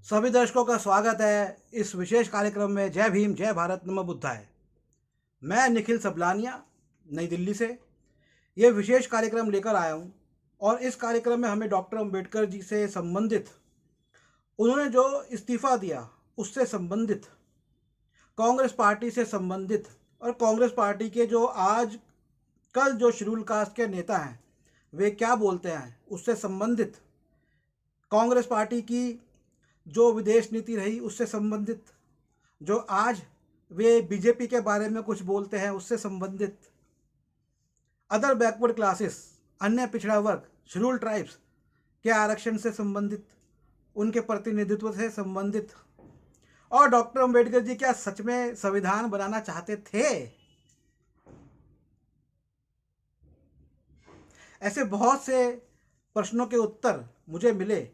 सभी दर्शकों का स्वागत है इस विशेष कार्यक्रम में। जय भीम, जय भारत, नमो बुद्धाय। मैं निखिल सबलानिया, नई दिल्ली से ये विशेष कार्यक्रम लेकर आया हूँ। और इस कार्यक्रम में हमें डॉक्टर अंबेडकर जी से संबंधित, उन्होंने जो इस्तीफ़ा दिया उससे संबंधित, कांग्रेस पार्टी से संबंधित और कांग्रेस पार्टी के जो आज कल जो शेड्यूल कास्ट के नेता हैं वे क्या बोलते हैं उससे संबंधित, कांग्रेस पार्टी की जो विदेश नीति रही उससे संबंधित, जो आज वे बीजेपी के बारे में कुछ बोलते हैं उससे संबंधित, अदर बैकवर्ड क्लासेस, अन्य पिछड़ा वर्ग, शेड्यूल ट्राइब्स के आरक्षण से संबंधित, उनके प्रतिनिधित्व से संबंधित, और डॉक्टर अंबेडकर जी क्या सच में संविधान बनाना चाहते थे। ऐसे बहुत से प्रश्नों के उत्तर मुझे मिले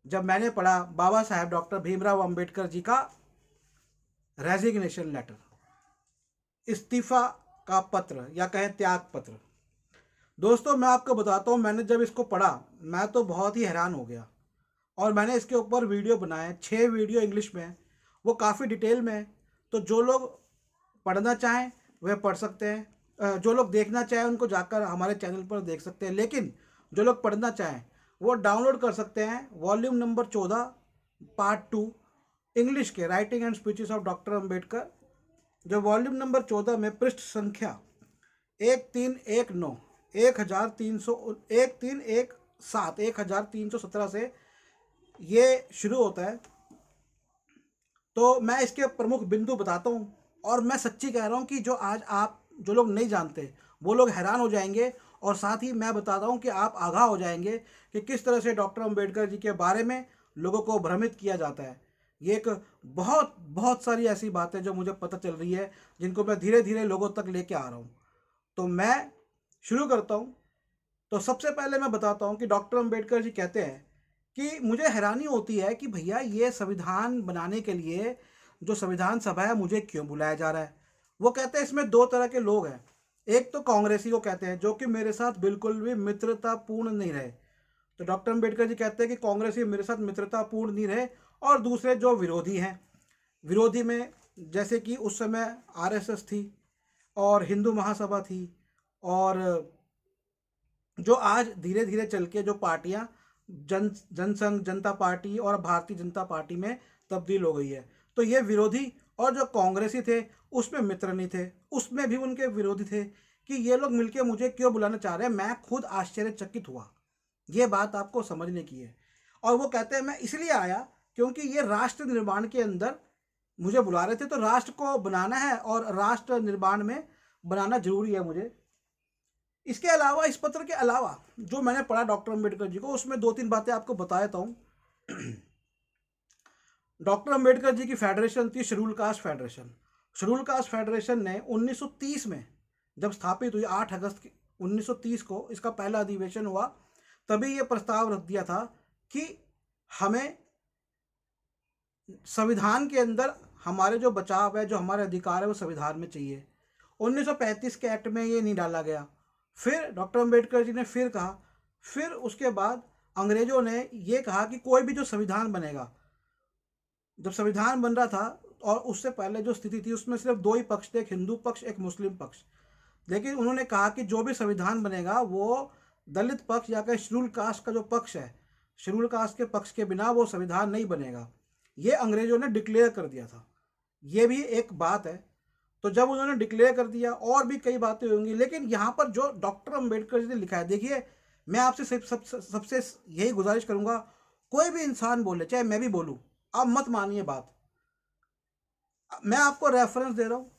जब मैंने पढ़ा बाबा साहेब डॉक्टर भीमराव अंबेडकर जी का रेजिग्नेशन लेटर, इस्तीफा का पत्र या कहें त्याग पत्र। दोस्तों, मैं आपको बताता हूँ, मैंने जब इसको पढ़ा मैं तो बहुत ही हैरान हो गया और मैंने इसके ऊपर वीडियो बनाए, 6 वीडियो इंग्लिश में, वो काफ़ी डिटेल में है। तो जो लोग पढ़ना चाहें वह पढ़ सकते हैं, जो लोग देखना चाहें उनको जाकर हमारे चैनल पर देख सकते हैं। लेकिन जो लोग पढ़ना चाहें वो डाउनलोड कर सकते हैं वॉल्यूम नंबर 14 पार्ट 2 इंग्लिश के writing and speeches of doctor Ambedkar, जो वॉल्यूम नंबर 14 में पृष्ठ संख्या 1319 1317 से ये शुरू होता है। तो मैं इसके प्रमुख बिंदु बताता हूँ और मैं सच्ची कह रहा हूँ कि जो आज आप जो लोग नहीं जानते वो लोग हैरान हो जाएंगे, और साथ ही मैं बताता हूँ कि आप आगाह हो जाएंगे कि किस तरह से डॉक्टर अंबेडकर जी के बारे में लोगों को भ्रमित किया जाता है। ये एक बहुत बहुत सारी ऐसी बातें जो मुझे पता चल रही है जिनको मैं धीरे धीरे लोगों तक लेके आ रहा हूँ। तो मैं शुरू करता हूँ। तो सबसे पहले मैं बताता हूँ कि डॉक्टर अंबेडकर जी कहते हैं कि मुझे हैरानी होती है कि भैया ये संविधान बनाने के लिए जो संविधान सभा है मुझे क्यों बुलाया जा रहा है। वो कहते हैं इसमें दो तरह के लोग हैं, एक तो कांग्रेसी को कहते हैं जो कि मेरे साथ बिल्कुल भी मित्रतापूर्ण नहीं रहे। तो डॉक्टर अंबेडकर जी कहते हैं कि कांग्रेसी मेरे साथ मित्रतापूर्ण नहीं रहे, और दूसरे जो विरोधी हैं, विरोधी में जैसे कि उस समय आरएसएस थी और हिंदू महासभा थी, और जो आज धीरे धीरे चल के जो पार्टियां जनसंघ जनता पार्टी और भारतीय जनता पार्टी में तब्दील हो गई है, तो ये विरोधी और जो कांग्रेसी थे उसमें मित्र नहीं थे, उसमें भी उनके विरोधी थे कि ये लोग मिलके मुझे क्यों बुलाना चाह रहे हैं। मैं खुद आश्चर्यचकित हुआ, ये बात आपको समझने की है। और वो कहते हैं मैं इसलिए आया क्योंकि ये राष्ट्र निर्माण के अंदर मुझे बुला रहे थे, तो राष्ट्र को बनाना है और राष्ट्र निर्माण में बनाना जरूरी है मुझे। इसके अलावा, इस पत्र के अलावा जो मैंने पढ़ा डॉक्टर अंबेडकर जी को, उसमें 2-3 बातें आपको बता देता हूँ। डॉक्टर अंबेडकर जी की फेडरेशन थी schedule caste federation. Schedule caste federation ने 1930 में जब स्थापित हुई, 8 अगस्त 1930 को इसका पहला अधिवेशन हुआ, तभी ये प्रस्ताव रख दिया था कि हमें संविधान के अंदर हमारे जो बचाव है, जो हमारे अधिकार है, वो संविधान में चाहिए। 1935 के एक्ट में ये नहीं डाला गया। फिर डॉक्टर अंबेडकर जी ने फिर कहा, फिर उसके बाद अंग्रेजों ने ये कहा कि कोई भी जो संविधान बनेगा, जब संविधान बन रहा था और उससे पहले जो स्थिति थी उसमें सिर्फ 2 ही पक्ष थे, एक हिंदू पक्ष एक मुस्लिम पक्ष। लेकिन उन्होंने कहा कि जो भी संविधान बनेगा वो दलित पक्ष या फिर शेड्यूल कास्ट का जो पक्ष है, शेड्यूल कास्ट के पक्ष के बिना वो संविधान नहीं बनेगा। ये अंग्रेजों ने डिक्लेयर कर दिया था, ये भी एक बात है। तो जब उन्होंने डिक्लेयर कर दिया, और भी कई बातें होंगी, लेकिन यहाँ पर जो डॉक्टर अंबेडकर जी ने लिखा है, देखिए मैं आपसे सबसे यही गुजारिश करूँगा, कोई भी इंसान बोले, चाहे मैं भी बोलूँ, आप मत मानिए बात। मैं आपको रेफरेंस दे रहा हूँ,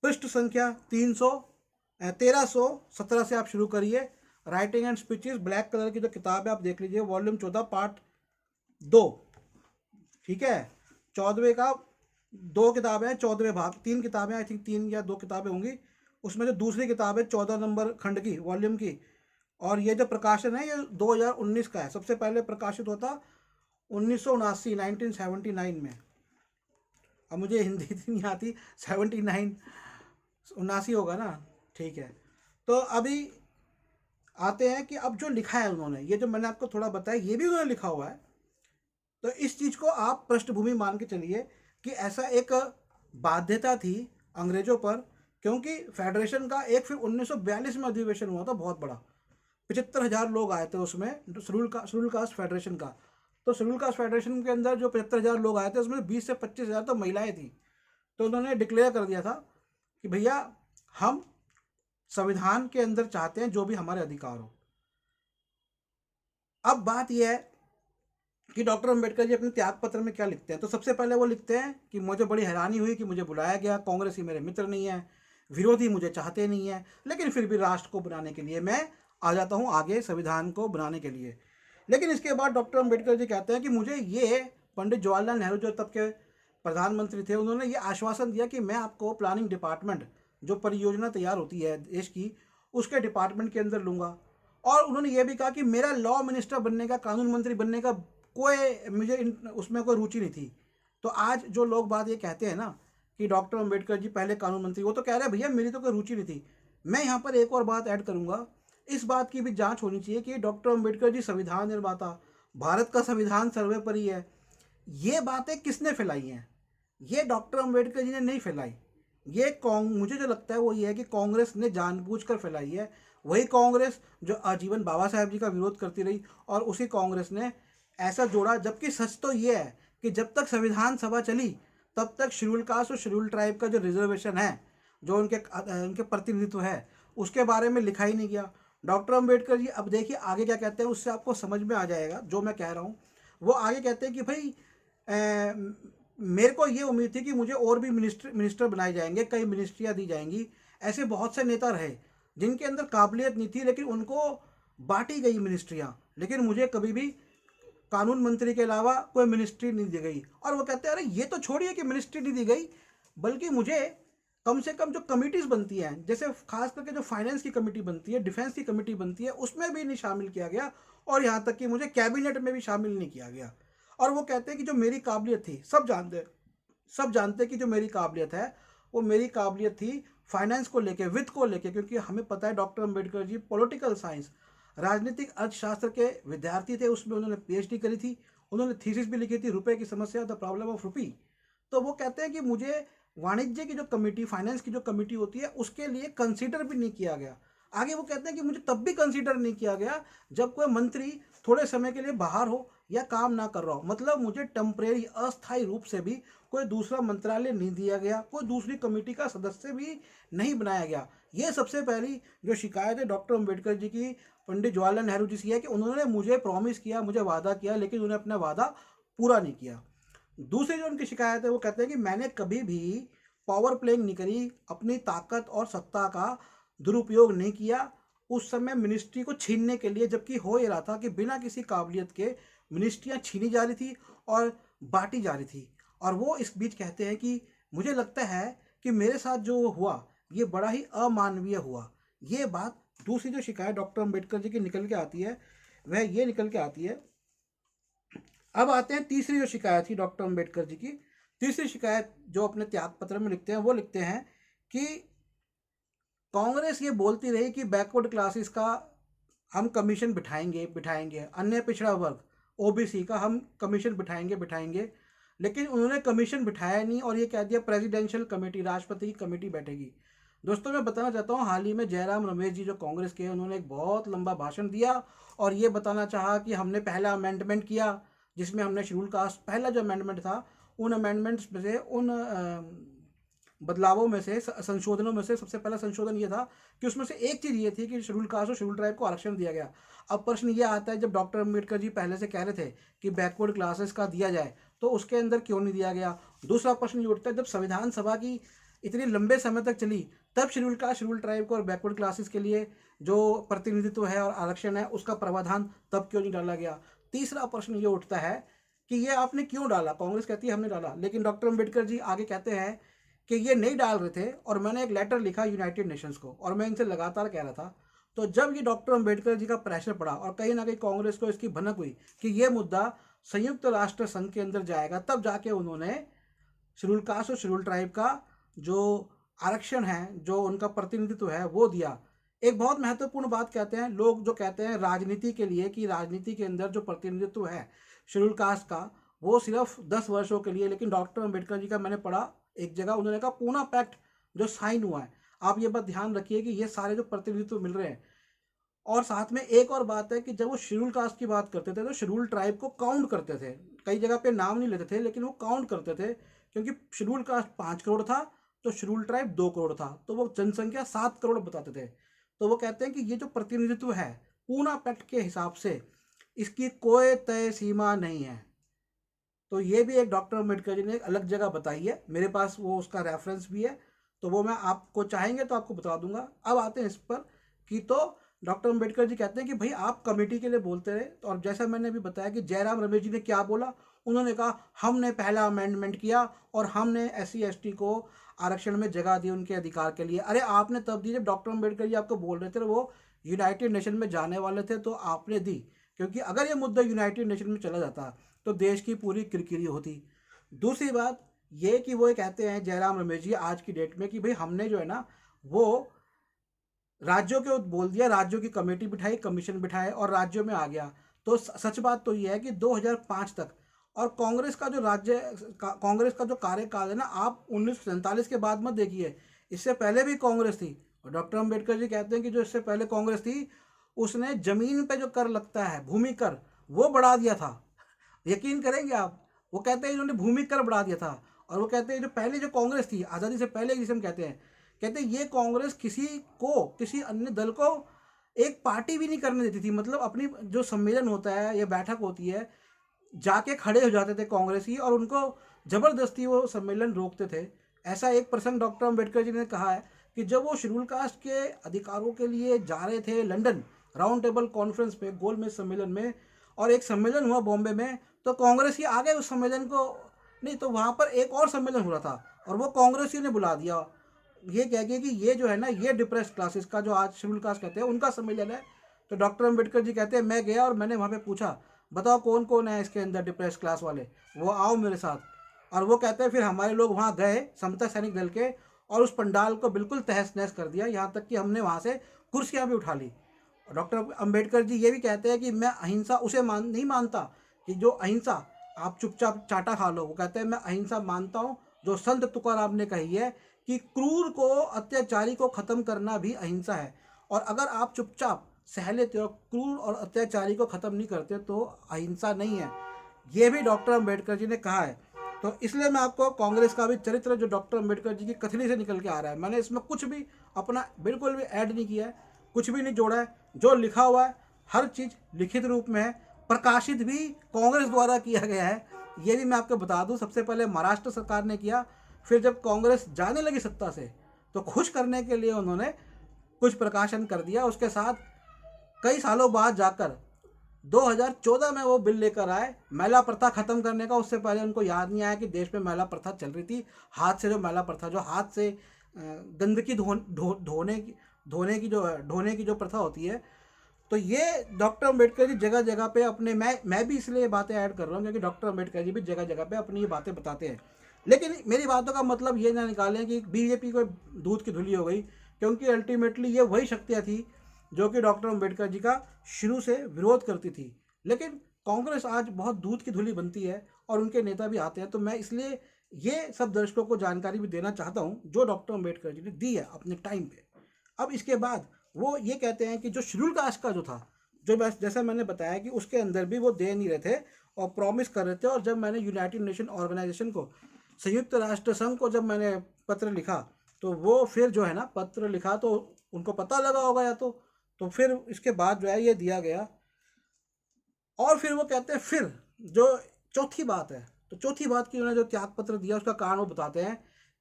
पृष्ठ संख्या 1317 से आप शुरू करिए। Writing and speeches, black colour की जो किताब है आप देख लीजिए, वॉल्यूम 14 पार्ट 2, ठीक है। 14वें का 2 किताबें हैं, 14वें भाग, 3 किताबें, आई थिंक 3 या 2 किताबें होंगी। उसमें जो दूसरी किताब है 14 नंबर खंड की, वॉल्यूम की, और ये जो प्रकाशन है ये 2019 का है। सबसे पहले प्रकाशित होता 1979 में। अब मुझे हिंदी नहीं आती, 79 79 होगा ना, ठीक है। तो अभी आते हैं कि अब जो लिखा है उन्होंने, ये जो मैंने आपको थोड़ा बताया, ये भी उन्होंने लिखा हुआ है तो इस चीज़ को आप पृष्ठभूमि मान के चलिए कि ऐसा एक बाध्यता थी अंग्रेजों पर, क्योंकि फेडरेशन का एक फिर 1942 में अधिवेशन हुआ था बहुत बड़ा, 75,000 लोग आए थे उसमें, शेड्यूल कास्ट फेडरेशन का। तो शेड्यूल कास्ट फेडरेशन के अंदर जो 75,000 लोग आए थे उसमें 20 से 25,000 तो महिलाएं थी। तो उन्होंने डिक्लेयर कर दिया था कि भैया हम संविधान के अंदर चाहते हैं जो भी हमारे अधिकार हो। अब बात यह है कि डॉक्टर अंबेडकर जी अपने त्याग पत्र में क्या लिखते हैं। तो सबसे पहले वो लिखते हैं कि मुझे बड़ी हैरानी हुई कि मुझे बुलाया गया, कांग्रेसी मेरे मित्र नहीं है, विरोधी मुझे चाहते नहीं है, लेकिन फिर भी राष्ट्र को बनाने के लिए मैं आ जाता हूँ आगे, संविधान को बनाने के लिए। लेकिन इसके बाद डॉक्टर अंबेडकर जी कहते हैं कि मुझे ये पंडित जवाहरलाल नेहरू जो तब के प्रधानमंत्री थे, उन्होंने ये आश्वासन दिया कि मैं आपको प्लानिंग डिपार्टमेंट, जो परियोजना तैयार होती है देश की, उसके डिपार्टमेंट के अंदर लूँगा। और उन्होंने ये भी कहा कि मेरा लॉ मिनिस्टर बनने का, कानून मंत्री बनने का कोई मुझे उसमें कोई रुचि नहीं थी। तो आज जो लोग बात ये कहते हैं ना कि डॉक्टर अंबेडकर जी पहले कानून मंत्री, वो तो कह रहे हैं भैया मेरी तो कोई रुचि नहीं थी। मैं यहाँ पर एक और बात ऐड करूँगा, इस बात की भी जांच होनी चाहिए कि डॉक्टर अंबेडकर जी संविधान निर्माता, भारत का संविधान सर्वोपरि है, ये बातें किसने फैलाई हैं? ये डॉक्टर अंबेडकर जी ने नहीं फैलाई। ये मुझे जो लगता है वो ये है कि कांग्रेस ने जानबूझकर फैलाई है। वही कांग्रेस जो आजीवन बाबा साहेब जी का विरोध करती रही, और उसी कांग्रेस ने ऐसा जोड़ा, जबकि सच तो ये है कि जब तक संविधान सभा चली तब तक शेड्यूल कास्ट और शेड्यूल ट्राइब का जो रिजर्वेशन है, जो उनके प्रतिनिधित्व है, उसके बारे में लिखा ही नहीं गया। डॉक्टर अंबेडकर जी अब देखिए आगे क्या कहते हैं, उससे आपको समझ में आ जाएगा जो मैं कह रहा हूँ। वो आगे कहते हैं कि भाई मेरे को ये उम्मीद थी कि मुझे और भी मिनिस्टर बनाए जाएंगे, कई मिनिस्ट्रियाँ दी जाएंगी। ऐसे बहुत से नेता रहे जिनके अंदर काबिलियत नहीं थी, लेकिन उनको बांटी गई मिनिस्ट्रियाँ, लेकिन मुझे कभी भी कानून मंत्री के अलावा कोई मिनिस्ट्री नहीं दी गई। और वो कहते हैं अरे ये तो छोड़िए कि मिनिस्ट्री नहीं दी गई, बल्कि मुझे कम से कम जो कमिटीज़ बनती हैं, जैसे खास करके जो फाइनेंस की कमेटी बनती है, डिफेंस की कमेटी बनती है, उसमें भी नहीं शामिल किया गया, और यहाँ तक कि मुझे कैबिनेट में भी शामिल नहीं किया गया। और वो कहते हैं कि जो मेरी काबिलियत थी, सब जानते कि जो मेरी काबिलियत है वो मेरी काबिलियत थी फाइनेंस को लेके, वित्त को लेके, क्योंकि हमें पता है doctor Ambedkar ji political science, राजनीतिक अर्थशास्त्र के विद्यार्थी थे, उसमें उन्होंने पीएचडी करी थी, उन्होंने थीसिस भी लिखी थी, रुपए की समस्या, द प्रॉब्लम ऑफ रुपी। तो वो कहते हैं कि मुझे वाणिज्य की जो कमेटी, फाइनेंस की जो कमेटी होती है, उसके लिए कंसीडर भी नहीं किया गया। आगे वो कहते हैं कि मुझे तब भी कंसीडर नहीं किया गया जब कोई मंत्री थोड़े समय के लिए बाहर हो या काम ना कर रहा हो, मतलब मुझे टेम्परेरी, अस्थायी रूप से भी कोई दूसरा मंत्रालय नहीं दिया गया, कोई दूसरी कमेटी का सदस्य भी नहीं बनाया गया। ये सबसे पहली जो शिकायत है डॉक्टर अंबेडकर जी की पंडित जवाहरलाल नेहरू जी से है कि उन्होंने मुझे प्रॉमिस किया, मुझे वादा किया, लेकिन उन्होंने अपना वादा पूरा नहीं किया। दूसरी जो उनकी शिकायत है वो कहते हैं कि मैंने कभी भी पावर प्लेइंग नहीं करी, अपनी ताकत और सत्ता का दुरुपयोग नहीं किया उस समय मिनिस्ट्री को छीनने के लिए, जबकि हो ये रहा था कि बिना किसी काबिलियत के मिनिस्ट्रियाँ छीनी जा रही थी और बांटी जा रही थी। और वो इस बीच कहते हैं कि मुझे लगता है कि मेरे साथ जो हुआ ये बड़ा ही अमानवीय हुआ। ये बात दूसरी जो शिकायत डॉक्टर अंबेडकर जी की निकल के आती है वह ये निकल के आती है। अब आते हैं तीसरी जो शिकायत थी डॉक्टर अंबेडकर जी की। तीसरी शिकायत जो अपने त्याग पत्र में लिखते हैं वो लिखते हैं कि कांग्रेस ये बोलती रही कि बैकवर्ड क्लासेस का हम कमीशन बिठाएंगे, अन्य पिछड़ा वर्ग ओबीसी का हम कमीशन बिठाएंगे, लेकिन उन्होंने कमीशन बिठाया नहीं और ये कह दिया प्रेसिडेंशियल कमेटी, राष्ट्रपति की कमेटी बैठेगी। दोस्तों मैं बताना चाहता हूँ, हाल ही में जयराम रमेश जी जो कांग्रेस के हैं, उन्होंने एक बहुत लंबा भाषण दिया और ये बताना चाहा कि हमने पहला अमेंडमेंट किया, जिसमें हमने शेड्यूल कास्ट, पहला जो अमेंडमेंट था, उन अमेंडमेंट्स में से, उन बदलावों में से, संशोधनों में से सबसे पहला संशोधन ये था कि उसमें से एक चीज़ ये थी कि शेड्यूल कास्ट और शेड्यूल ट्राइब को आरक्षण दिया गया। अब प्रश्न ये आता है, जब डॉक्टर अंबेडकर जी पहले से कह रहे थे कि बैकवर्ड क्लासेस का दिया जाए, तो उसके अंदर क्यों नहीं दिया गया? दूसरा प्रश्न ये उठता है, जब संविधान सभा की इतनी लंबे समय तक चली, तब शेड्यूल कास्ट, शेड्यूल ट्राइब को और बैकवर्ड क्लासेस के लिए जो प्रतिनिधित्व है और आरक्षण है उसका प्रावधान तब क्यों नहीं डाला गया? तीसरा प्रश्न ये उठता है कि ये आपने क्यों डाला? कांग्रेस कहती है हमने डाला, लेकिन डॉक्टर अंबेडकर जी आगे कहते हैं कि ये नहीं डाल रहे थे और मैंने एक लेटर लिखा यूनाइटेड नेशंस को और मैं इनसे लगातार कह रहा था। तो जब ये डॉक्टर अंबेडकर जी का प्रेशर पड़ा और कहीं ना कहीं कांग्रेस को इसकी भनक हुई कि ये मुद्दा संयुक्त राष्ट्र संघ के अंदर जाएगा, तब जाके उन्होंने शेड्यूल कास्ट और शेड्यूल ट्राइब का जो आरक्षण है, जो उनका प्रतिनिधित्व है, वो दिया। एक बहुत महत्वपूर्ण बात कहते हैं लोग, जो कहते हैं राजनीति के लिए कि राजनीति के अंदर जो प्रतिनिधित्व है शेड्यूल कास्ट का, वो सिर्फ 10 वर्षों के लिए। लेकिन डॉक्टर अम्बेडकर जी का मैंने पढ़ा एक जगह, उन्होंने कहा पूना पैक्ट जो साइन हुआ है, आप ये बात ध्यान रखिए कि ये सारे जो प्रतिनिधित्व मिल रहे हैं। और साथ में एक और बात है कि जब वो शेड्यूल कास्ट की बात करते थे तो शेड्यूल ट्राइब को काउंट करते थे, कई जगह पे नाम नहीं लेते थे लेकिन वो काउंट करते थे, क्योंकि शेड्यूल कास्ट 5 करोड़ था तो शेड्यूल ट्राइब 2 करोड़ था, तो वो जनसंख्या 7 करोड़ बताते थे। तो वो कहते हैं कि ये जो प्रतिनिधित्व है पूना पैक्ट के हिसाब से, इसकी कोई तय सीमा नहीं है। तो ये भी एक डॉक्टर अम्बेडकर जी ने एक अलग जगह बताई है, मेरे पास वो उसका रेफरेंस भी है, तो वो मैं आपको चाहेंगे तो आपको बता दूंगा। अब आते हैं इस पर कि तो डॉक्टर अम्बेडकर जी कहते हैं कि भाई आप कमेटी के लिए बोलते रहे, तो और जैसा मैंने अभी बताया कि जयराम रमेश जी ने क्या बोला, उन्होंने कहा हमने पहला अमेंडमेंट किया और हमने SC ST को आरक्षण में जगह दी उनके अधिकार के लिए। अरे आपने तब दी जब डॉक्टर अम्बेडकर जी आपको बोल रहे थे वो यूनाइटेड नेशन में जाने वाले थे, तो आपने दी, क्योंकि अगर ये मुद्दा यूनाइटेड नेशन में चला जाता तो देश की पूरी किरकिरी होती। दूसरी बात ये कि वो ये कहते हैं जयराम रमेश जी आज की डेट में कि भाई हमने जो है ना वो राज्यों के बोल दिया, राज्यों की कमेटी बिठाई, कमीशन बिठाए और राज्यों में आ गया। तो सच बात तो ये है कि 2005 तक, और कांग्रेस का जो कांग्रेस का जो कार्यकाल है ना, आप 1947 के बाद मत देखिए, इससे पहले भी कांग्रेस थी। और डॉक्टर अम्बेडकर जी कहते हैं कि जो इससे पहले कांग्रेस थी उसने जमीन पे जो कर लगता है भूमि कर, वो बढ़ा दिया था। यकीन करेंगे आप, वो कहते हैं इन्होंने भूमि कर बढ़ा दिया था। और वो कहते हैं जो पहले जो कांग्रेस थी आज़ादी से पहले, जिसे हम कहते हैं ये कांग्रेस किसी अन्य दल को एक पार्टी भी नहीं करने देती थी। मतलब अपनी जो सम्मेलन होता है या बैठक होती है जाके खड़े हो जाते थे कांग्रेसी और उनको जबरदस्ती वो सम्मेलन रोकते थे। ऐसा एक प्रसंग डॉक्टर अम्बेडकर जी ने कहा है कि जब वो शेड्यूल कास्ट के अधिकारों के लिए जा रहे थे लंदन राउंड टेबल कॉन्फ्रेंस पे, गोलमेज सम्मेलन में, और एक सम्मेलन हुआ बॉम्बे में, तो कांग्रेसी आ गए उस सम्मेलन को, नहीं तो वहाँ पर एक और सम्मेलन हो रहा था और वो कांग्रेसियों ने बुला दिया, ये कह के कि ये जो है ना ये डिप्रेस्ड क्लासेस का जो आज शेड्यूल कास्ट कहते हैं उनका सम्मेलन है। तो डॉक्टर अम्बेडकर जी कहते हैं मैं गया और मैंने वहाँ पे पूछा बताओ कौन कौन है इसके अंदर डिप्रेस्ड क्लास वाले, वो आओ मेरे साथ। और वो कहते हैं फिर हमारे लोग वहाँ गए समता सैनिक दल के और उस पंडाल को बिल्कुल तहस नहस कर दिया, यहाँ तक कि हमने वहाँ से कुर्सियाँ भी उठा ली। डॉक्टर अम्बेडकर जी ये भी कहते हैं कि मैं अहिंसा उसे नहीं मानता कि जो अहिंसा आप चुपचाप चाटा खा लो, वो कहते हैं मैं अहिंसा मानता हूँ जो संत तुकाराम ने कही है कि क्रूर को अत्याचारी को ख़त्म करना भी अहिंसा है, और अगर आप चुपचाप सह लेते हो क्रूर और अत्याचारी को ख़त्म नहीं करते तो अहिंसा नहीं है। ये भी डॉक्टर अम्बेडकर जी ने कहा है। तो इसलिए मैं आपको कांग्रेस का भी चरित्र जो डॉक्टर अम्बेडकर जी की कथनी से निकल के आ रहा है, मैंने इसमें कुछ भी अपना बिल्कुल भी ऐड नहीं किया है, कुछ भी नहीं जोड़ा है, जो लिखा हुआ है हर चीज़ लिखित रूप में है, प्रकाशित भी कांग्रेस द्वारा किया गया है। ये भी मैं आपको बता दूं, सबसे पहले महाराष्ट्र सरकार ने किया, फिर जब कांग्रेस जाने लगी सत्ता से तो खुश करने के लिए उन्होंने कुछ प्रकाशन कर दिया। उसके साथ कई सालों बाद जाकर 2014 में वो बिल लेकर आए महिला प्रथा खत्म करने का। उससे पहले उनको याद नहीं आया कि देश में महिला प्रथा चल रही थी, हाथ से जो महिला प्रथा, जो हाथ से गंदगी ढोने की जो प्रथा होती है। तो ये डॉक्टर अम्बेडकर जी जगह जगह पे अपने, मैं भी इसलिए बातें ऐड कर रहा हूँ क्योंकि डॉक्टर अम्बेडकर जी भी जगह जगह पे अपनी ये बातें बताते हैं। लेकिन मेरी बातों का मतलब ये ना निकालें कि बीजेपी को दूध की धुली हो गई, क्योंकि अल्टीमेटली ये वही शक्तियाँ थी जो कि डॉक्टर अम्बेडकर जी का शुरू से विरोध करती थी। लेकिन कांग्रेस आज बहुत दूध की धुली बनती है और उनके नेता भी आते हैं। तो मैं इसलिए ये सब दर्शकों को जानकारी भी देना चाहता हूँ जो डॉक्टर अम्बेडकर जी ने दी है अपने टाइम पे। अब इसके बाद वो ये कहते हैं कि जो शेड्यूल कास्ट का जो था, जो जैसा मैंने बताया कि उसके अंदर भी वो दे नहीं रहे थे और प्रॉमिस कर रहे थे। और जब मैंने यूनाइटेड नेशन ऑर्गेनाइजेशन को, संयुक्त राष्ट्र संघ को जब मैंने पत्र लिखा, तो वो फिर जो है ना पत्र लिखा तो उनको पता लगा होगा या तो फिर इसके बाद जो है ये दिया गया। और फिर वो कहते हैं, फिर जो चौथी बात है, तो चौथी बात की उन्होंने जो त्याग पत्र दिया उसका कारण वो बताते हैं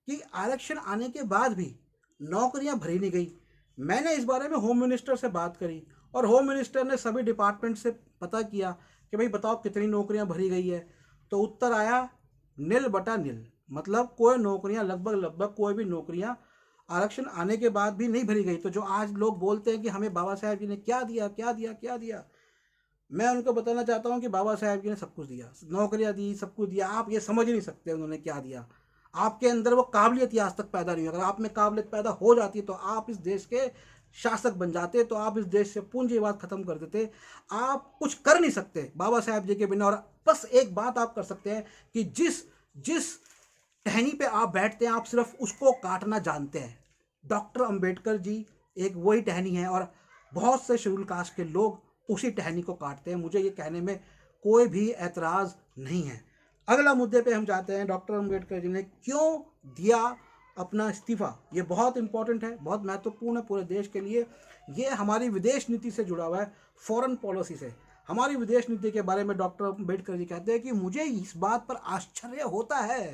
कि आरक्षण आने के बाद भी नौकरियां भरी नहीं गई। मैंने इस बारे में होम मिनिस्टर से बात करी और होम मिनिस्टर ने सभी डिपार्टमेंट से पता किया कि भाई बताओ कितनी नौकरियां भरी गई है। तो उत्तर आया निल बटा निल, मतलब कोई नौकरियां, लगभग कोई भी नौकरियां आरक्षण आने के बाद भी नहीं भरी गई। तो जो आज लोग बोलते हैं कि हमें बाबा साहेब जी ने क्या दिया क्या दिया क्या दिया, मैं उनको बताना चाहता हूँ कि बाबा साहेब जी ने सब कुछ दिया, नौकरियाँ दी, सब कुछ दिया। आप ये समझ ही नहीं सकते उन्होंने क्या दिया। आपके अंदर वो काबिलियत आज तक पैदा नहीं हुई। अगर आप में काबिलियत पैदा हो जाती है तो आप इस देश के शासक बन जाते तो आप इस देश से पूंजीवाद खत्म कर देते। आप कुछ कर नहीं सकते बाबा साहेब जी के बिना। और बस एक बात आप कर सकते हैं कि जिस जिस टहनी पे आप बैठते हैं आप सिर्फ उसको काटना जानते हैं। डॉक्टर अंबेडकर जी एक वही टहनी है और बहुत से शेड्यूल कास्ट के लोग उसी टहनी को काटते हैं। मुझे ये कहने में कोई भी ऐतराज़ नहीं है। अगला मुद्दे पे हम जाते हैं, डॉक्टर अंबेडकर जी ने क्यों दिया अपना इस्तीफ़ा। ये बहुत इंपॉर्टेंट है, बहुत महत्वपूर्ण है पूरे देश के लिए। ये हमारी विदेश नीति से जुड़ा हुआ है, फॉरेन पॉलिसी से। हमारी विदेश नीति के बारे में डॉक्टर अंबेडकर जी कहते हैं कि मुझे इस बात पर आश्चर्य होता है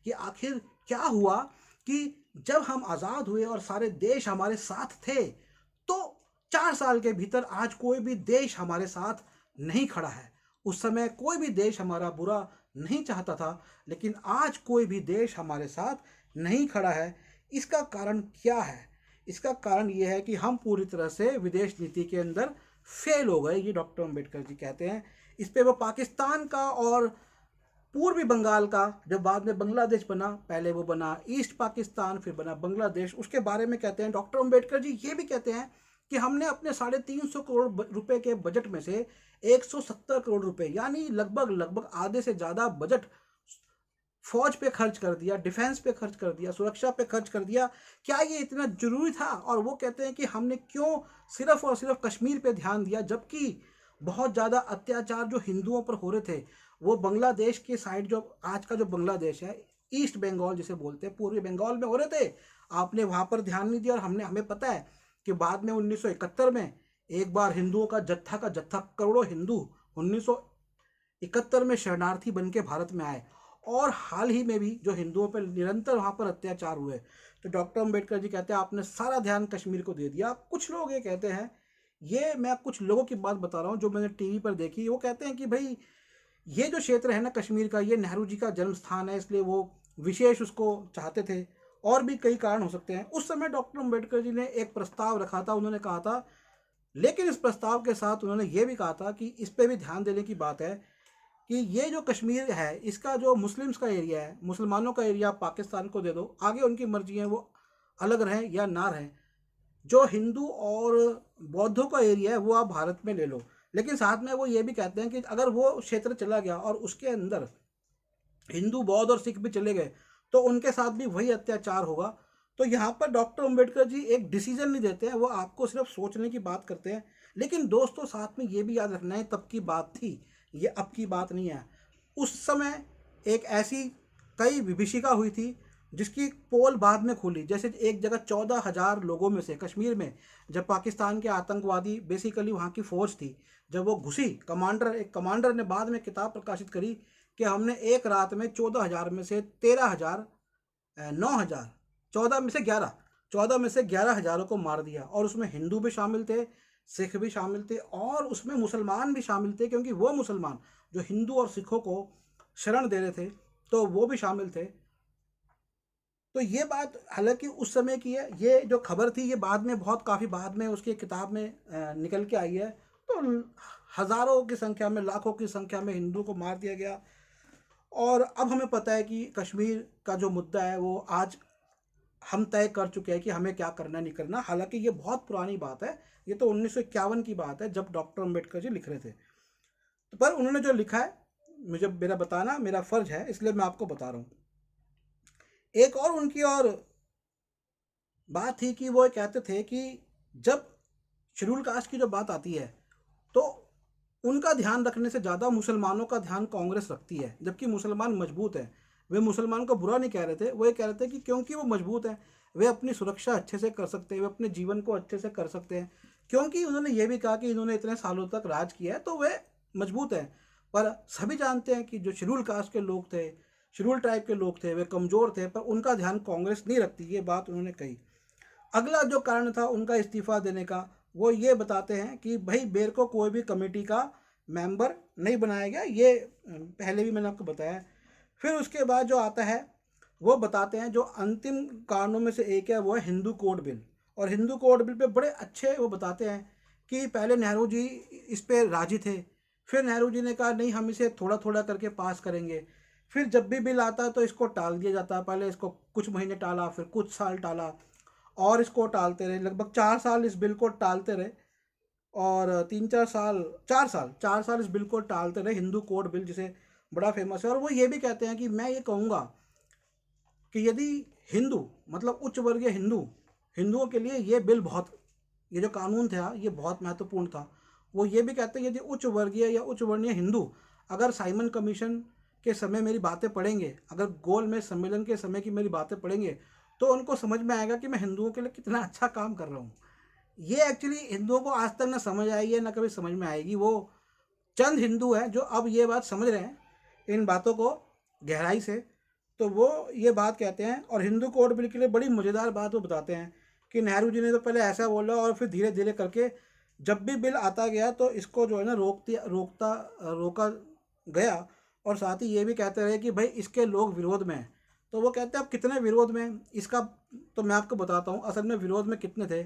कि आखिर क्या हुआ कि जब हम आज़ाद हुए और सारे देश हमारे साथ थे तो 4 साल के भीतर आज कोई भी देश हमारे साथ नहीं खड़ा है। उस समय कोई भी देश हमारा बुरा नहीं चाहता था, लेकिन आज कोई भी देश हमारे साथ नहीं खड़ा है। इसका कारण क्या है? इसका कारण ये है कि हम पूरी तरह से विदेश नीति के अंदर फेल हो गए, ये डॉक्टर अंबेडकर जी कहते हैं। इस पे वो पाकिस्तान का और पूर्वी बंगाल का, जब बाद में बांग्लादेश बना, पहले वो बना ईस्ट पाकिस्तान फिर बना बांग्लादेश, उसके बारे में कहते हैं डॉक्टर अंबेडकर जी। ये भी कहते हैं कि हमने अपने 350 करोड़ रुपए के बजट में से 170 करोड़ रुपए यानी लगभग आधे से ज़्यादा बजट फौज पे खर्च कर दिया, डिफेंस पे खर्च कर दिया, सुरक्षा पे खर्च कर दिया। क्या ये इतना जरूरी था? और वो कहते हैं कि हमने क्यों सिर्फ और सिर्फ कश्मीर पे ध्यान दिया, जबकि बहुत ज़्यादा अत्याचार जो हिंदुओं पर हो रहे थे वो बांग्लादेश के साइड, जो आज का जो बांग्लादेश है, ईस्ट बंगाल जिसे बोलते हैं, पूर्वी बंगाल में हो रहे थे। आपने वहाँ पर ध्यान नहीं दिया। और हमें पता है कि बाद में 1971 में एक बार हिंदुओं का जत्था करोड़ों हिंदू 1971 में शरणार्थी बन के भारत में आए। और हाल ही में भी जो हिंदुओं पर निरंतर वहाँ पर अत्याचार हुए, तो डॉक्टर अंबेडकर जी कहते हैं आपने सारा ध्यान कश्मीर को दे दिया। कुछ लोग ये कहते हैं, ये मैं कुछ लोगों की बात बता रहा हूँ जो मैंने टीवी पर देखी, वो कहते हैं कि भाई ये जो क्षेत्र है ना कश्मीर का, ये नेहरू जी का जन्म स्थान है, इसलिए वो विशेष उसको चाहते थे। और भी कई कारण हो सकते हैं। उस समय डॉक्टर अंबेडकर जी ने एक प्रस्ताव रखा था, उन्होंने कहा था, लेकिन इस प्रस्ताव के साथ उन्होंने ये भी कहा था कि इस पे भी ध्यान देने की बात है कि ये जो कश्मीर है इसका जो मुस्लिम्स का एरिया है, मुसलमानों का एरिया पाकिस्तान को दे दो, आगे उनकी मर्जी है वो अलग रहें या ना रहें। जो हिंदू और बौद्धों का एरिया है वो आप भारत में ले लो। लेकिन साथ में वो ये भी कहते हैं कि अगर वो क्षेत्र चला गया और उसके अंदर हिंदू बौद्ध और सिख भी चले गए तो उनके साथ भी वही अत्याचार होगा। तो यहाँ पर डॉक्टर अंबेडकर जी एक डिसीजन नहीं देते हैं, वो आपको सिर्फ सोचने की बात करते हैं। लेकिन दोस्तों साथ में ये भी याद रखना है, तब की बात थी, ये अब की बात नहीं है। उस समय एक ऐसी कई विभीषिका हुई थी जिसकी पोल बाद में खुली। जैसे एक जगह 14,000 लोगों में से कश्मीर में, जब पाकिस्तान के आतंकवादी, बेसिकली वहाँ की फौज थी, जब वो घुसी, एक कमांडर ने बाद में किताब प्रकाशित करी कि हमने एक रात में 14,000 में से 13,000, 9,000, 14 में से 11,000 को मार दिया। और उसमें हिंदू भी शामिल थे, सिख भी शामिल थे और उसमें मुसलमान भी शामिल थे, क्योंकि वो मुसलमान जो हिंदू और सिखों को शरण दे रहे थे तो वो भी शामिल थे। तो ये बात हालांकि उस समय की है, ये जो खबर थी ये बाद में, बहुत काफ़ी बाद में उसकी किताब में निकल के आई है। तो हज़ारों की संख्या में, लाखों की संख्या में हिंदू को मार दिया गया। और अब हमें पता है कि कश्मीर का जो मुद्दा है वो आज हम तय कर चुके हैं कि हमें क्या करना नहीं करना। हालांकि ये बहुत पुरानी बात है, ये तो 1951 की बात है जब डॉक्टर अंबेडकर जी लिख रहे थे। तो पर उन्होंने जो लिखा है मुझे मेरा बताना मेरा फ़र्ज है, इसलिए मैं आपको बता रहा हूँ। एक और उनकी और बात थी कि वो कहते थे कि जब शेड्यूल कास्ट की जो बात आती है तो उनका ध्यान रखने से ज़्यादा मुसलमानों का ध्यान कांग्रेस रखती है, जबकि मुसलमान मजबूत हैं। वे मुसलमान को बुरा नहीं कह रहे थे, वो ये कह रहे थे कि क्योंकि वो मजबूत हैं, वे अपनी सुरक्षा अच्छे से कर सकते हैं, वे अपने जीवन को अच्छे से कर सकते हैं। क्योंकि उन्होंने ये भी कहा कि इन्होंने इतने सालों तक राज किया है तो वे मजबूत हैं। पर सभी जानते हैं कि जो शेड्यूल कास्ट के लोग थे, शेड्यूल ट्राइब के लोग थे, वे कमज़ोर थे, पर उनका ध्यान कांग्रेस नहीं रखती, ये बात उन्होंने कही। अगला जो कारण था उनका इस्तीफ़ा देने का, वो ये बताते हैं कि भाई बेर को कोई भी कमेटी का मेंबर नहीं बनाया गया, ये पहले भी मैंने आपको बताया। फिर उसके बाद जो आता है वो बताते हैं, जो अंतिम कारणों में से एक है वो है हिंदू कोड बिल। और हिंदू कोड बिल पे बड़े अच्छे वो बताते हैं कि पहले नेहरू जी इस पे राजी थे, फिर नेहरू जी ने कहा नहीं हम इसे थोड़ा थोड़ा करके पास करेंगे। फिर जब भी बिल आता तो इसको टाल दिया जाता, पहले इसको कुछ महीने टाला, फिर कुछ साल टाला। और इसको टालते रहे, लगभग 4 साल इस बिल को टालते रहे, और 3-4 साल, 4 साल, 4 साल इस बिल को टालते रहे, हिंदू कोड बिल जिसे बड़ा फेमस है। और वो ये भी कहते हैं कि मैं ये कहूँगा कि यदि हिंदू, मतलब उच्च वर्गीय हिंदुओं के लिए ये बिल बहुत, ये जो कानून था ये बहुत महत्वपूर्ण था। वो ये भी कहते हैं यदि उच्च वर्गीय या उच्च वर्णीय हिंदू अगर साइमन कमीशन के समय मेरी बातें पढ़ेंगे, अगर गोलमेज सम्मेलन के समय की मेरी बातें पढ़ेंगे, तो उनको समझ में आएगा कि मैं हिंदुओं के लिए कितना अच्छा काम कर रहा हूँ। ये एक्चुअली हिंदुओं को आज तक ना समझ आई है, ना कभी समझ में आएगी। वो चंद हिंदू हैं जो अब ये बात समझ रहे हैं, इन बातों को गहराई से। तो वो ये बात कहते हैं, और हिंदू कोड बिल के लिए बड़ी मज़ेदार बात वो बताते हैं कि नेहरू जी ने तो पहले ऐसा बोला और फिर धीरे धीरे करके जब भी बिल आता गया तो इसको जो है ना रोका गया। और साथ ही ये भी कहते रहे कि भाई इसके लोग विरोध में हैं। तो वो कहते हैं अब कितने विरोध में हैं इसका, तो मैं आपको बताता हूँ असल में विरोध में कितने थे।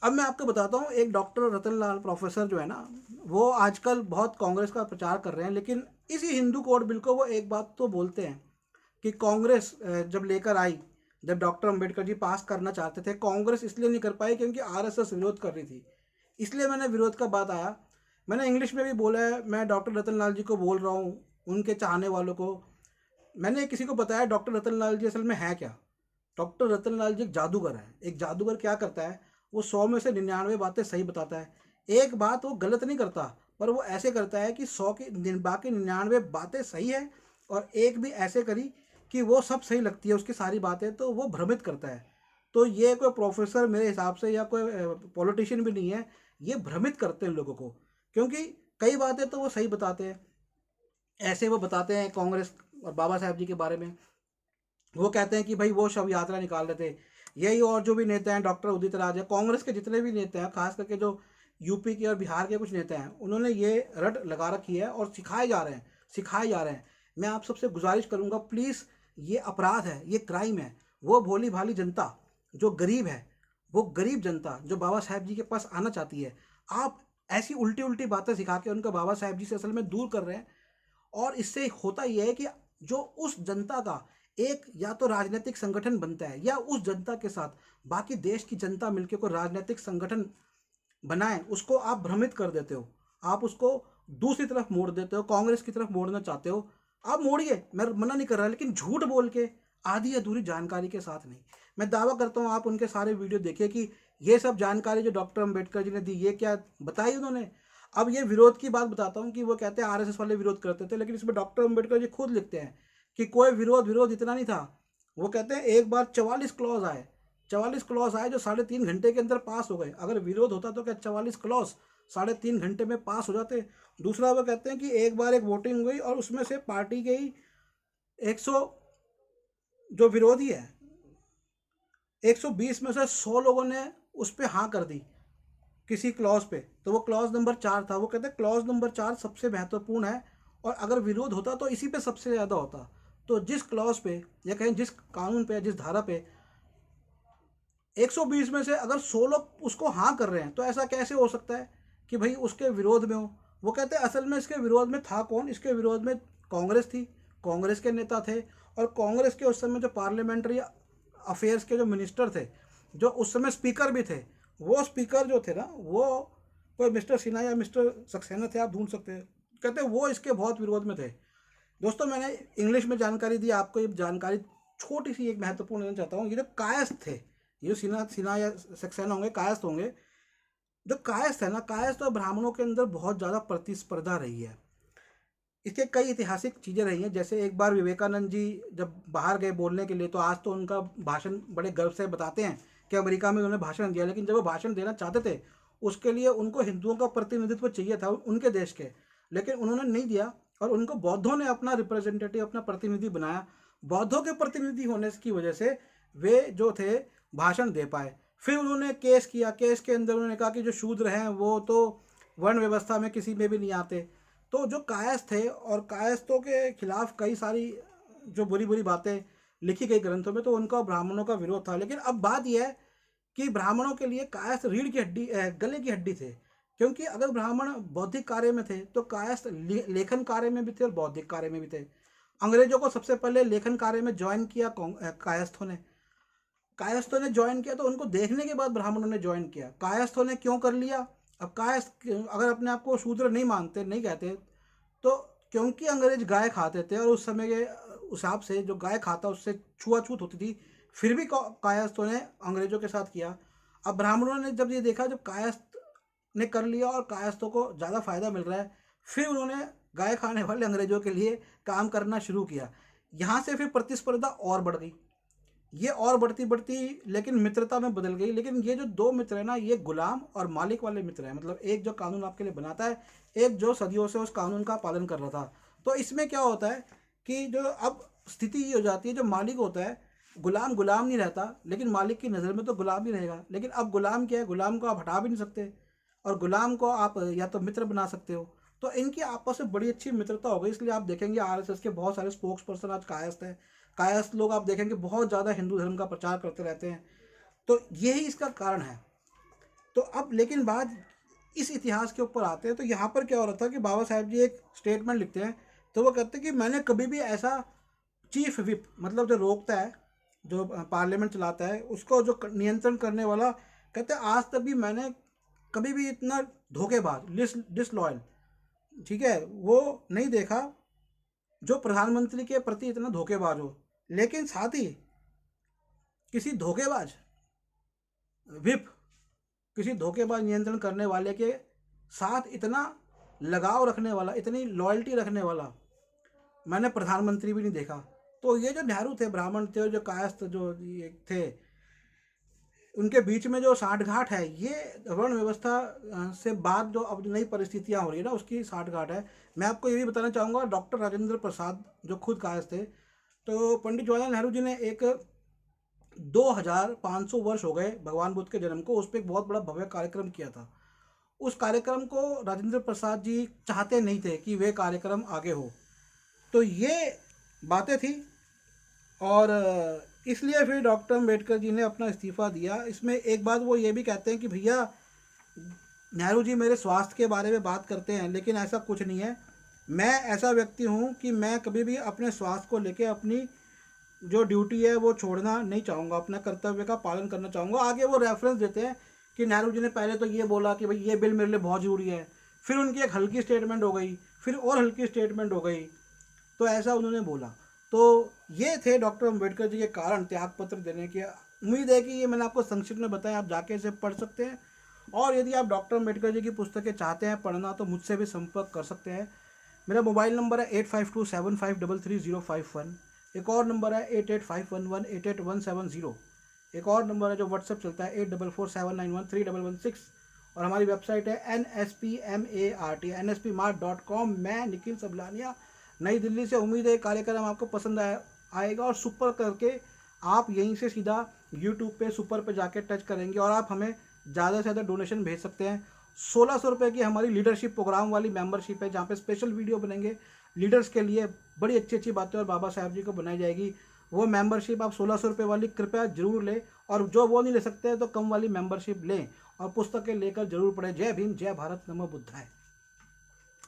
अब मैं आपको बताता हूँ, एक डॉक्टर रतन लाल प्रोफेसर जो है ना, वो आजकल बहुत कांग्रेस का प्रचार कर रहे हैं, लेकिन इसी हिंदू कोड बिल को वो एक बात तो बोलते हैं कि कांग्रेस जब लेकर आई, जब डॉक्टर अंबेडकर जी पास करना चाहते थे, कांग्रेस इसलिए नहीं कर पाई क्योंकि आरएसएस विरोध कर रही थी। इसलिए मैंने विरोध का बात आया, मैंने इंग्लिश में भी बोला है, मैं डॉक्टर रतन लाल जी को बोल रहा हूँ, उनके चाहने वालों को। मैंने किसी को बताया डॉक्टर रतन लाल जी असल में है क्या। डॉक्टर रतन लाल जी एक जादूगर है। एक जादूगर क्या करता है, वो 100 में से 99 बातें सही बताता है, एक बात वो गलत नहीं करता, पर वो ऐसे करता है कि 100 की बाकी 99 बातें सही है, और एक भी ऐसे करी कि वो सब सही लगती है उसकी सारी बातें, तो वो भ्रमित करता है। तो ये कोई प्रोफेसर मेरे हिसाब से या कोई पॉलिटिशियन भी नहीं है, ये भ्रमित करते हैं लोगों को, क्योंकि कई बातें तो वो सही बताते हैं। ऐसे वो बताते हैं कांग्रेस और बाबा साहब जी के बारे में, वो कहते हैं कि भाई वो शव यात्रा निकाल रहे थे। यही और जो भी नेता हैं, डॉक्टर उदित राज है, कांग्रेस के जितने भी नेता हैं, खास करके जो यूपी के और बिहार के कुछ नेता हैं, उन्होंने ये रट लगा रखी है और सिखाए जा रहे हैं। मैं आप सबसे गुजारिश करूंगा, प्लीज़, ये अपराध है, ये क्राइम है। वो भोली भाली जनता जो गरीब है, वो गरीब जनता जो बाबा साहेब जी के पास आना चाहती है, आप ऐसी उल्टी उल्टी बातें सिखा के उनका बाबा साहेब जी से असल में दूर कर रहे हैं। और इससे होता यह है कि जो उस जनता का एक या तो राजनीतिक संगठन बनता है, या उस जनता के साथ बाकी देश की जनता मिलकर कोई राजनीतिक संगठन बनाए, उसको आप भ्रमित कर देते हो, आप उसको दूसरी तरफ मोड़ देते हो, कांग्रेस की तरफ मोड़ना चाहते हो। आप मोड़िए, मैं मना नहीं कर रहा, लेकिन झूठ बोल के, आधी अधूरी जानकारी के साथ नहीं। मैं दावा करता हूँ आप उनके सारे वीडियो देखिए कि ये सब जानकारी जो डॉक्टर अंबेडकर जी ने दी, ये क्या बताई उन्होंने। अब ये विरोध की बात बताता हूँ कि वो कहते हैं आरएसएस वाले विरोध करते थे, लेकिन इसमें डॉक्टर अंबेडकर जी खुद लिखते हैं कि कोई विरोध इतना नहीं था। वो कहते हैं एक बार 44 क्लॉज आए जो 3.5 घंटे के अंदर पास हो गए। अगर विरोध होता तो क्या 44 क्लॉज 3.5 घंटे में पास हो जाते। दूसरा वो कहते हैं कि एक बार एक वोटिंग हुई और उसमें से पार्टी के ही 100 जो विरोधी है, 120 में से 100 लोगों ने उस पर हाँ कर दी किसी क्लॉज पे, तो वो क्लॉज नंबर 4 था। वो कहते हैं क्लॉज नंबर 4 सबसे महत्वपूर्ण है, और अगर विरोध होता तो इसी पे सबसे ज़्यादा होता। तो जिस क्लॉज पे, या कहें जिस कानून पे, जिस धारा पे 120 में से अगर 100 लोग उसको हाँ कर रहे हैं, तो ऐसा कैसे हो सकता है कि भाई उसके विरोध में हो। वो कहते हैं असल में इसके विरोध में था कौन, इसके विरोध में कांग्रेस थी, कांग्रेस के नेता थे, और कांग्रेस के उस समय जो पार्लियामेंट्री अफेयर्स के जो मिनिस्टर थे, जो उस समय स्पीकर भी थे, वो स्पीकर जो थे ना, वो कोई मिस्टर सिन्हा या मिस्टर सक्सेना थे, आप ढूंढ सकते हैं। कहते हैं वो इसके बहुत विरोध में थे। दोस्तों, मैंने इंग्लिश में जानकारी दी, आपको ये जानकारी छोटी सी एक महत्वपूर्ण देना चाहता हूँ। ये जो कायस्थ थे, ये जो सिन्हा या सक्सेना होंगे, कायस्थ होंगे, जो कायस्थ है ना, कायस्थ और ब्राह्मणों के अंदर बहुत ज़्यादा प्रतिस्पर्धा रही है। इसके कई ऐतिहासिक चीज़ें रही हैं। जैसे एक बार विवेकानंद जी जब बाहर गए बोलने के लिए, तो आज तो उनका भाषण बड़े गर्व से बताते हैं कि अमेरिका में उन्होंने भाषण दिया, लेकिन जब वो भाषण देना चाहते थे, उसके लिए उनको हिंदुओं का प्रतिनिधित्व चाहिए था उनके देश के, लेकिन उन्होंने नहीं दिया, और उनको बौद्धों ने अपना रिप्रेजेंटेटिव, अपना प्रतिनिधि बनाया। बौद्धों के प्रतिनिधि होने की वजह से वे जो थे भाषण दे पाए। फिर उन्होंने केस किया, केस के अंदर उन्होंने कहा कि जो शूद्र हैं वो तो वर्ण व्यवस्था में किसी में भी नहीं आते। तो जो कायस्थ थे, और कायस्थों के खिलाफ कई सारी जो बुरी बुरी बातें लिखी गई ग्रंथों में, तो उनका ब्राह्मणों का विरोध था। लेकिन अब बात यह है कि ब्राह्मणों के लिए कायस्थ रीढ़ की हड्डी, गले की हड्डी थे, क्योंकि अगर ब्राह्मण बौद्धिक कार्य में थे तो कायस्थ लेखन कार्य में भी थे और बौद्धिक कार्य में भी थे। अंग्रेजों को सबसे पहले लेखन कार्य में ज्वाइन किया कायस्थों ने। कायस्थों ने ज्वाइन किया तो उनको देखने के बाद ब्राह्मणों ने ज्वाइन किया। कायस्थों ने क्यों कर लिया? अब कायस्थ अगर अपने आप को शूद्र नहीं मानते, नहीं कहते, तो क्योंकि अंग्रेज गाय खाते थे और उस समय के हिसाब से जो गाय खाता उससे छुआछूत होती थी, फिर भी कायस्थों ने अंग्रेजों के साथ किया। अब ब्राह्मणों ने जब ये देखा, जब कायस्थ ने कर लिया और कायस्थों को ज़्यादा फायदा मिल रहा है, फिर उन्होंने गाय खाने वाले अंग्रेजों के लिए काम करना शुरू किया। यहाँ से फिर प्रतिस्पर्धा और बढ़ गई, ये और बढ़ती बढ़ती लेकिन मित्रता में बदल गई। लेकिन ये जो दो मित्र है ना, ये गुलाम और मालिक वाले मित्र हैं। मतलब एक जो कानून आपके लिए बनाता है, एक जो सदियों से उस कानून का पालन कर रहा था। तो इसमें क्या होता है कि जो अब स्थिति ये हो जाती है, जो मालिक होता है, गुलाम गुलाम नहीं रहता, लेकिन मालिक की नज़र में तो गुलाम ही रहेगा। लेकिन अब गुलाम क्या है, गुलाम को आप हटा भी नहीं सकते और गुलाम को आप या तो मित्र बना सकते हो। तो इनकी आपस में बड़ी अच्छी मित्रता हो गई। इसलिए आप देखेंगे आरएसएस के बहुत सारे स्पोक्स पर्सन आज कायस्थ हैं। कायस्थ लोग आप देखेंगे बहुत ज़्यादा हिंदू धर्म का प्रचार करते रहते हैं। तो यही इसका कारण है। तो अब लेकिन बात इस इतिहास के ऊपर आते हैं, तो यहाँ पर क्या हो रहा था कि बाबा साहेब जी एक स्टेटमेंट लिखते हैं। तो वो कहते हैं कि मैंने कभी भी ऐसा चीफ विप, मतलब जो रोकता है, जो पार्लियामेंट चलाता है, उसको जो नियंत्रण करने वाला, कहते हैं आज तक भी मैंने कभी भी इतना धोखेबाज, डिसलॉयल, ठीक है, वो नहीं देखा जो प्रधानमंत्री के प्रति इतना धोखेबाज हो। लेकिन साथ ही किसी धोखेबाज विप, किसी धोखेबाज नियंत्रण करने वाले के साथ इतना लगाव रखने वाला, इतनी लॉयल्टी रखने वाला मैंने प्रधानमंत्री भी नहीं देखा। तो ये जो नेहरू थे, ब्राह्मण थे, और जो कायस्थ जो ये थे, उनके बीच में जो साठगांठ है, ये वर्ण व्यवस्था से बाद जो अब नई परिस्थितियां हो रही है ना, उसकी साठगांठ है। मैं आपको ये भी बताना चाहूँगा, डॉक्टर राजेंद्र प्रसाद जो खुद कायस्थ थे, तो पंडित जवाहरलाल नेहरू जी ने एक 2500 वर्ष हो गए भगवान बुद्ध के जन्म को, उस पर एक बहुत बड़ा भव्य कार्यक्रम किया था। उस कार्यक्रम को राजेंद्र प्रसाद जी चाहते नहीं थे कि वे कार्यक्रम आगे हो। तो ये बातें थी और इसलिए फिर डॉक्टर अम्बेडकर जी ने अपना इस्तीफ़ा दिया। इसमें एक बात वो ये भी कहते हैं कि भैया नेहरू जी मेरे स्वास्थ्य के बारे में बात करते हैं, लेकिन ऐसा कुछ नहीं है। मैं ऐसा व्यक्ति हूँ कि मैं कभी भी अपने स्वास्थ्य को लेकर अपनी जो ड्यूटी है वो छोड़ना नहीं चाहूँगा, अपना कर्तव्य का पालन करना चाहूँगा। आगे वो रेफरेंस देते हैं कि नेहरू जी ने पहले तो ये बोला कि भाई ये बिल मेरे लिए बहुत ज़रूरी है, फिर उनकी एक हल्की स्टेटमेंट हो गई, फिर और हल्की स्टेटमेंट हो गई, तो ऐसा उन्होंने बोला। तो ये थे डॉक्टर अम्बेडकर जी के कारण त्याग पत्र देने के। उम्मीद है कि ये मैंने आपको संक्षिप्त में बताया, आप जाके इसे पढ़ सकते हैं। और यदि आप डॉक्टर अम्बेडकर जी की पुस्तकें चाहते हैं पढ़ना, तो मुझसे भी संपर्क कर सकते हैं। मेरा मोबाइल नंबर है 8527533051। एक और नंबर है 8851188170। एक और नंबर है जो व्हाट्सएप चलता है 8447913116। और हमारी वेबसाइट है nspmart.com। मैं निखिल सबलानिया, नई दिल्ली से। उम्मीद है कार्यक्रम आपको पसंद आएगा और सुपर करके आप यहीं से सीधा यूट्यूब पे सुपर पे जाके टच करेंगे और आप हमें ज़्यादा से ज़्यादा डोनेशन भेज सकते हैं। 1600 रुपये की हमारी लीडरशिप प्रोग्राम वाली मेंबरशिप है, जहाँ पे स्पेशल वीडियो बनेंगे लीडर्स के लिए, बड़ी अच्छी अच्छी बातें और बाबा साहब जी को बनाई जाएगी। वो मेंबरशिप आप 1600 रुपये वाली कृपया जरूर लें, और जो वो नहीं ले सकते तो कम वाली मेंबरशिप लें और पुस्तकें लेकर जरूर पढ़ें। जय भीम, जय भारत, नमो बुद्धाय।